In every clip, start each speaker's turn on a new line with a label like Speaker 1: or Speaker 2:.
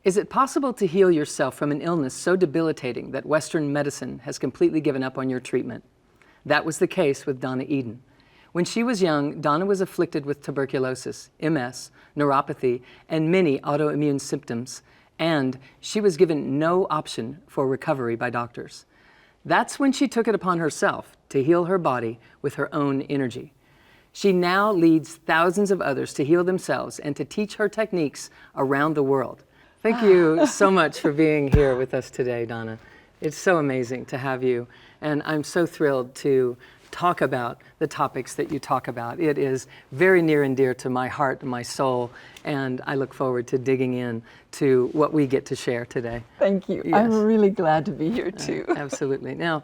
Speaker 1: Is it possible to heal yourself from an illness so debilitating that Western medicine has completely given up on your treatment? That was the case with Donna Eden. When she was young, Donna was afflicted with tuberculosis, MS, neuropathy, and many autoimmune symptoms, and she was given no option for recovery by doctors. That's when she took it upon herself to heal her body with her own energy. She now leads thousands of others to heal themselves and to teach her techniques around the world. Thank you so much for being here with us today, Donna. It's so amazing to have you, and I'm so thrilled to talk about the topics that you talk about. It is very near and dear to my heart and my soul, and I look forward to digging in to what we get to share today.
Speaker 2: Thank you.
Speaker 1: Yes.
Speaker 2: I'm really glad to be here too.
Speaker 1: Absolutely. Now,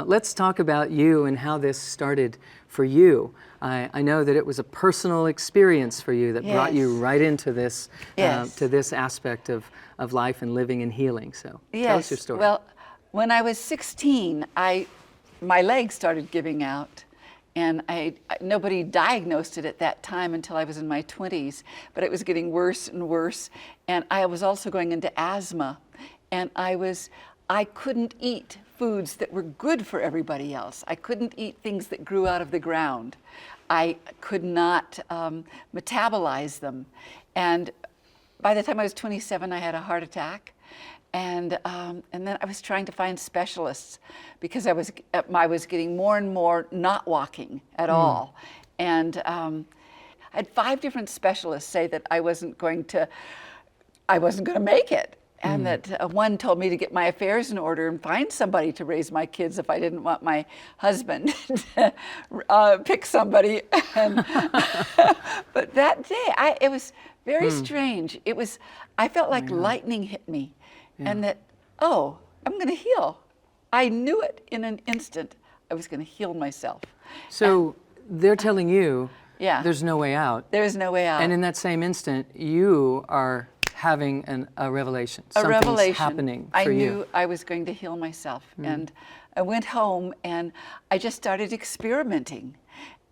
Speaker 1: let's talk about you and how this started for you. I know that it was a personal experience for you that brought you right into this, to this aspect of life and living and healing. So tell us your story.
Speaker 2: Well, when I was 16, my legs started giving out, and nobody diagnosed it at that time until I was in my 20s, but it was getting worse and worse, and I was also going into asthma, and I couldn't eat foods that were good for everybody else. I couldn't eat things that grew out of the ground. I could not metabolize them, and by the time I was 27, I had a heart attack. And then I was trying to find specialists because I was getting more and more not walking at all. And I had 5 different specialists say that I wasn't going to make it. And that one told me to get my affairs in order and find somebody to raise my kids if I didn't want my husband to pick somebody. But that day, it was very strange. I felt like lightning hit me. Yeah. And that, oh, I'm going to heal. I knew it in an instant. I was going to heal myself.
Speaker 1: So they're telling you there's no way out.
Speaker 2: There's no way out.
Speaker 1: And in that same instant, you are having a revelation.
Speaker 2: Something's
Speaker 1: happening for you.
Speaker 2: I knew I was going to heal myself. And I went home and I just started experimenting.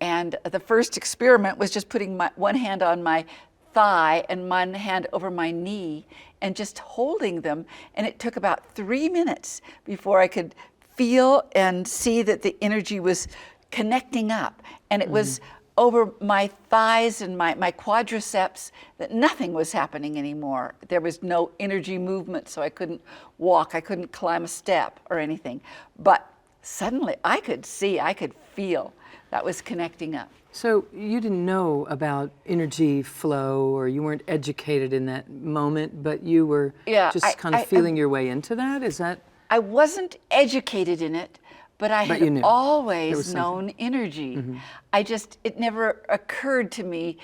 Speaker 2: And the first experiment was just putting one hand on my thigh and one hand over my knee and just holding them. And it took about 3 minutes before I could feel and see that the energy was connecting up. And it was over my thighs and my quadriceps that nothing was happening anymore. There was no energy movement, so I couldn't walk, I couldn't climb a step or anything. But suddenly I could see, I could feel that was connecting up.
Speaker 1: So you didn't know about energy flow, or you weren't educated in that moment, but you were just kind of feeling your way into that? Is that? I
Speaker 2: wasn't educated in it, but I had always known energy. It never occurred to me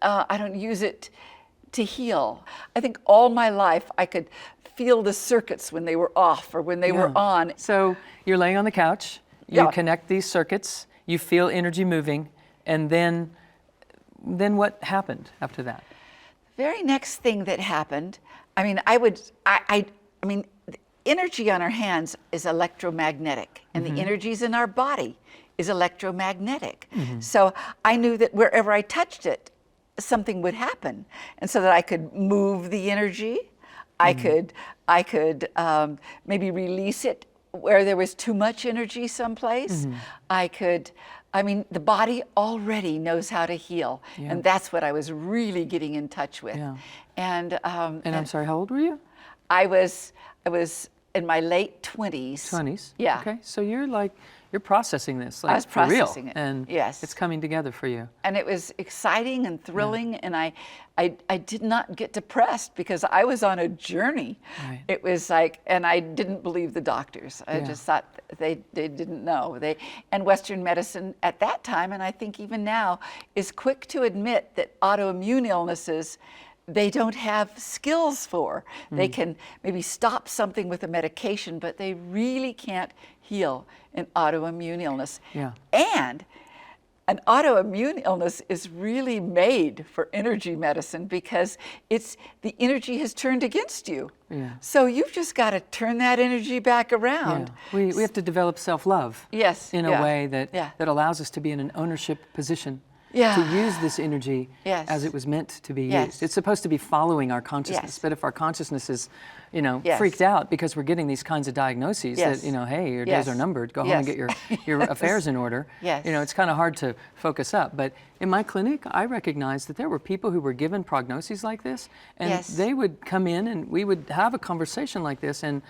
Speaker 2: I don't use it to heal. I think all my life I could feel the circuits when they were off or when they were on.
Speaker 1: So you're laying on the couch, you connect these circuits, you feel energy moving, and then what happened after that?
Speaker 2: The very next thing that happened, the energy on our hands is electromagnetic, and the energies in our body is electromagnetic. So I knew that wherever I touched it, something would happen, and so that I could move the energy. I could maybe release it where there was too much energy someplace. The body already knows how to heal, and that's what I was really getting in touch with. And
Speaker 1: I'm sorry, how old were you?
Speaker 2: I was in my late 20s.
Speaker 1: 20s?
Speaker 2: Yeah.
Speaker 1: Okay, so you're processing this,
Speaker 2: I was
Speaker 1: for real.
Speaker 2: processing it,
Speaker 1: and it's coming together for you.
Speaker 2: And it was exciting and thrilling, and I did not get depressed because I was on a journey.
Speaker 1: Right.
Speaker 2: It was like, and I didn't believe the doctors. I just thought they didn't know. And Western medicine at that time, and I think even now, is quick to admit that autoimmune illnesses they don't have skills for. They can maybe stop something with a medication, but they really can't heal an autoimmune illness. And an autoimmune illness is really made for energy medicine because the energy has turned against you. So you've just got to turn that energy back around.
Speaker 1: We have to develop self-love in a way that allows us to be in an ownership position
Speaker 2: Yeah.
Speaker 1: to use this energy
Speaker 2: Yes.
Speaker 1: as it was meant to be
Speaker 2: Yes.
Speaker 1: used. It's supposed to be following our consciousness,
Speaker 2: Yes.
Speaker 1: but if our consciousness is,
Speaker 2: Yes.
Speaker 1: freaked out because we're getting these kinds of diagnoses
Speaker 2: Yes.
Speaker 1: that, hey, your
Speaker 2: Yes.
Speaker 1: days are numbered, go home
Speaker 2: Yes.
Speaker 1: and get your affairs in order.
Speaker 2: Yes.
Speaker 1: It's kind of hard to focus up. But in my clinic, I recognized that there were people who were given prognoses like this, and
Speaker 2: Yes.
Speaker 1: they would come in and we would have a conversation like this, and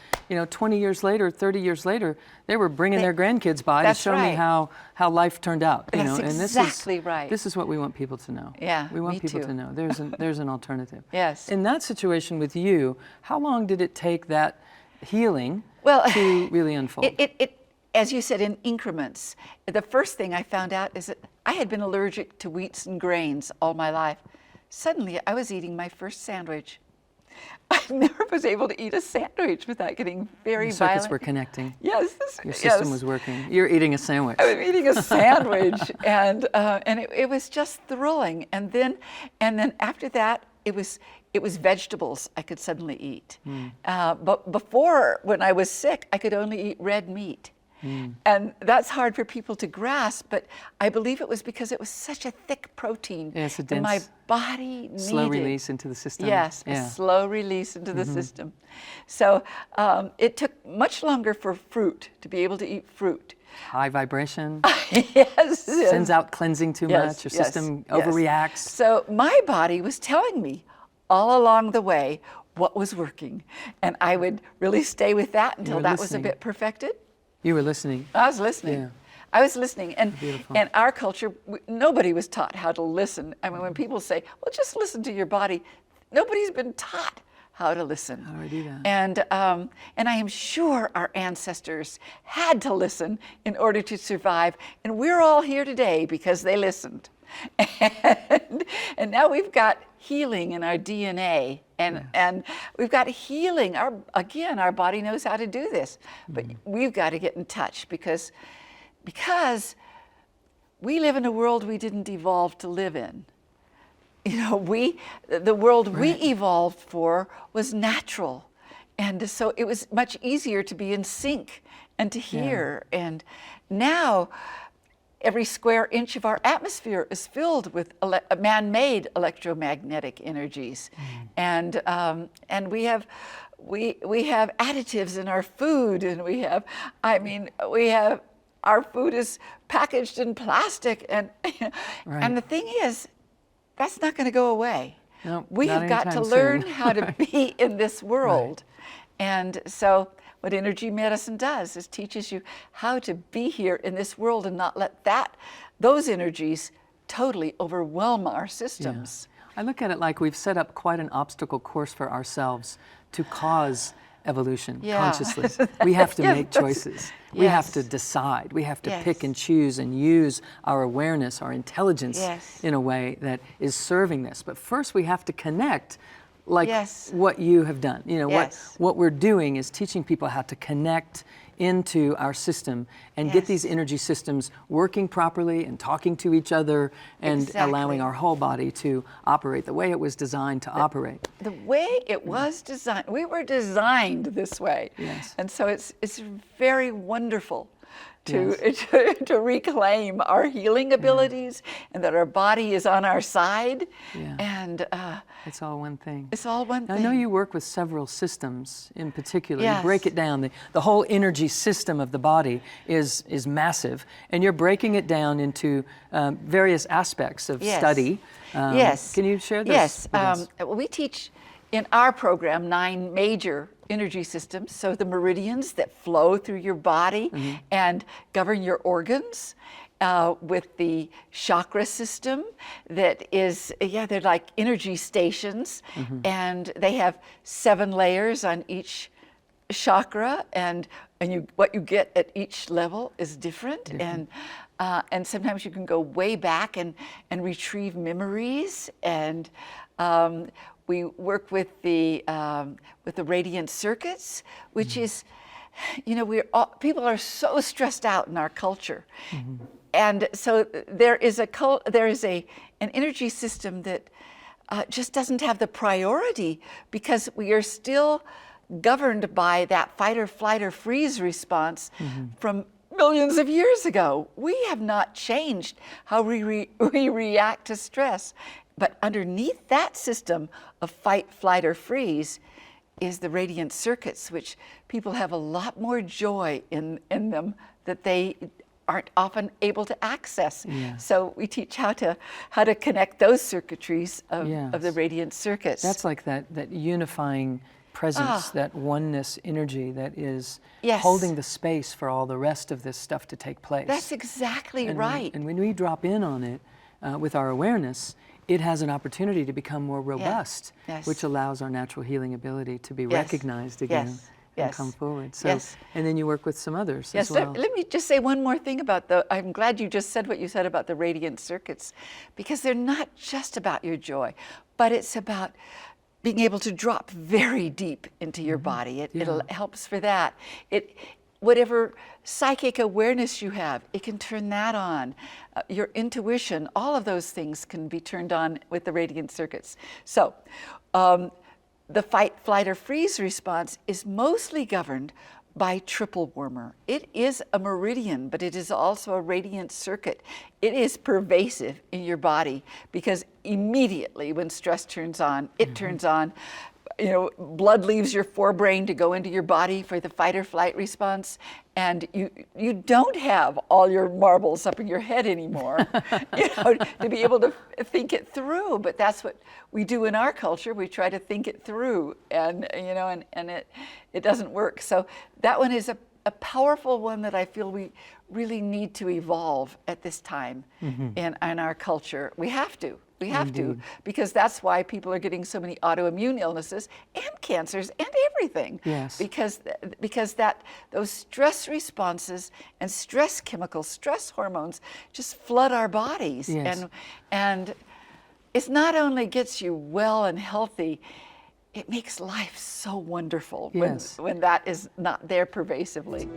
Speaker 1: 20 years later, 30 years later, they were bringing their grandkids by to
Speaker 2: That's
Speaker 1: show me
Speaker 2: right.
Speaker 1: how life turned out.
Speaker 2: That's
Speaker 1: And
Speaker 2: exactly right.
Speaker 1: This is what we want people to know.
Speaker 2: Yeah,
Speaker 1: we want
Speaker 2: me
Speaker 1: people
Speaker 2: too.
Speaker 1: to know there's an alternative.
Speaker 2: Yes.
Speaker 1: In that situation with you, how long did it take that healing
Speaker 2: Well,
Speaker 1: to really unfold?
Speaker 2: It, as you said, in increments. The first thing I found out is that I had been allergic to wheats and grains all my life. Suddenly, I was eating my first sandwich. I never was able to eat a sandwich without getting very
Speaker 1: The circuits
Speaker 2: violent.
Speaker 1: were connecting.
Speaker 2: Yes.
Speaker 1: Your system was working. You're eating a sandwich.
Speaker 2: I was eating a sandwich, and it was just thrilling. And then after that, it was vegetables I could suddenly eat. But before, when I was sick, I could only eat red meat. And that's hard for people to grasp, but I believe it was because it was such a thick protein
Speaker 1: Yeah, it's a
Speaker 2: that my
Speaker 1: dense,
Speaker 2: body needed.
Speaker 1: slow release into the system.
Speaker 2: Yes,
Speaker 1: Yeah.
Speaker 2: a slow release into the system. So it took much longer for fruit, to be able to eat fruit.
Speaker 1: High vibration.
Speaker 2: Yes.
Speaker 1: Sends out cleansing too
Speaker 2: Yes,
Speaker 1: much. Your
Speaker 2: yes,
Speaker 1: system
Speaker 2: yes.
Speaker 1: overreacts.
Speaker 2: So my body was telling me all along the way what was working. And I would really stay with that until
Speaker 1: were
Speaker 2: that was a
Speaker 1: listening.
Speaker 2: bit perfected.
Speaker 1: You were listening.
Speaker 2: I was listening.
Speaker 1: Yeah.
Speaker 2: I was listening. And
Speaker 1: Beautiful.
Speaker 2: in our culture, nobody was taught how to listen. I mean, when people say, well, just listen to your body, nobody's been taught how to listen.
Speaker 1: How do I do that?
Speaker 2: And I am sure our ancestors had to listen in order to survive. And we're all here today because they listened. And now we've got healing in our DNA, and we've got healing. Our body knows how to do this, but we've got to get in touch because we live in a world we didn't evolve to live in. The world we evolved for was natural, and so it was much easier to be in sync and to hear. And now, every square inch of our atmosphere is filled with man-made electromagnetic energies, and we have additives in our food, and we have our food is packaged in plastic, and and the thing is, that's not going to go away.
Speaker 1: No,
Speaker 2: We
Speaker 1: not
Speaker 2: have got to
Speaker 1: anytime
Speaker 2: learn
Speaker 1: soon.
Speaker 2: how to be in this world, and so. What energy medicine does is teaches you how to be here in this world and not let those energies totally overwhelm our systems.
Speaker 1: I look at it like we've set up quite an obstacle course for ourselves to cause evolution consciously. We have to
Speaker 2: Yes,
Speaker 1: make
Speaker 2: that's-
Speaker 1: choices. We have to
Speaker 2: yes.
Speaker 1: decide. We have to
Speaker 2: Yes.
Speaker 1: pick and choose and use our awareness, our intelligence
Speaker 2: Yes.
Speaker 1: in a way that is serving this. But first we have to connect like
Speaker 2: Yes.
Speaker 1: what you have done.
Speaker 2: Yes.
Speaker 1: What we're doing is teaching people how to connect into our system and get
Speaker 2: Yes.
Speaker 1: these energy systems working properly and talking to each other and allowing
Speaker 2: Exactly.
Speaker 1: our whole body to operate the way it was designed to operate.
Speaker 2: The way it was designed, we were designed this way.
Speaker 1: Yes.
Speaker 2: And so it's very wonderful to reclaim our healing abilities and that our body is on our side.
Speaker 1: Yeah.
Speaker 2: And
Speaker 1: It's all one thing.
Speaker 2: it's all one
Speaker 1: Now,
Speaker 2: thing.
Speaker 1: I know you work with several systems in particular.
Speaker 2: Yes.
Speaker 1: You break it down. The whole energy system of the body is massive, and you're breaking it down into various aspects of
Speaker 2: Yes.
Speaker 1: study.
Speaker 2: Yes.
Speaker 1: Can you share this?
Speaker 2: Yes.
Speaker 1: with us?
Speaker 2: We teach in our program 9 major energy systems. So the meridians that flow through your body and govern your organs. With the chakra system that is, they're like energy stations, and they have 7 layers on each chakra, and what you get at each level is different. And sometimes you can go way back and retrieve memories, and we work with the radiant circuits, which is, people are so stressed out in our culture. And so there is an energy system that just doesn't have the priority because we are still governed by that fight or flight or freeze response from millions of years ago. We have not changed how we react to stress. But underneath that system of fight, flight, or freeze is the radiant circuits, which people have a lot more joy in them that they aren't often able to access.
Speaker 1: Yes.
Speaker 2: So we teach how to connect those circuitries of the radiant circuits.
Speaker 1: That's like that unifying presence, that oneness energy that is
Speaker 2: Yes.
Speaker 1: holding the space for all the rest of this stuff to take place.
Speaker 2: That's exactly right.
Speaker 1: And when we drop in on it with our awareness, it has an opportunity to become more robust,
Speaker 2: Yes.
Speaker 1: which allows our natural healing ability to be
Speaker 2: Yes.
Speaker 1: recognized again
Speaker 2: Yes.
Speaker 1: and
Speaker 2: Yes.
Speaker 1: come forward. So,
Speaker 2: Yes.
Speaker 1: and then you work with some others
Speaker 2: Yes,
Speaker 1: as well.
Speaker 2: let me just say one more thing about I'm glad you just said what you said about the radiant circuits, because they're not just about your joy, but it's about being able to drop very deep into your body. It helps for that. Whatever psychic awareness you have, it can turn that on. Your intuition, all of those things can be turned on with the radiant circuits. So the fight, flight, or freeze response is mostly governed by triple warmer. It is a meridian, but it is also a radiant circuit. It is pervasive in your body because immediately when stress turns on, it turns on. You know, blood leaves your forebrain to go into your body for the fight or flight response, and you don't have all your marbles up in your head anymore, to be able to think it through. But that's what we do in our culture. We try to think it through, and it doesn't work. So that one is a powerful one that I feel we really need to evolve at this time in our culture. We have to. We have to, because that's why people are getting so many autoimmune illnesses and cancers and everything.
Speaker 1: Yes.
Speaker 2: Because those stress responses and stress chemicals, stress hormones, just flood our bodies.
Speaker 1: Yes.
Speaker 2: And it not only gets you well and healthy, it makes life so wonderful
Speaker 1: Yes.
Speaker 2: when that is not there pervasively.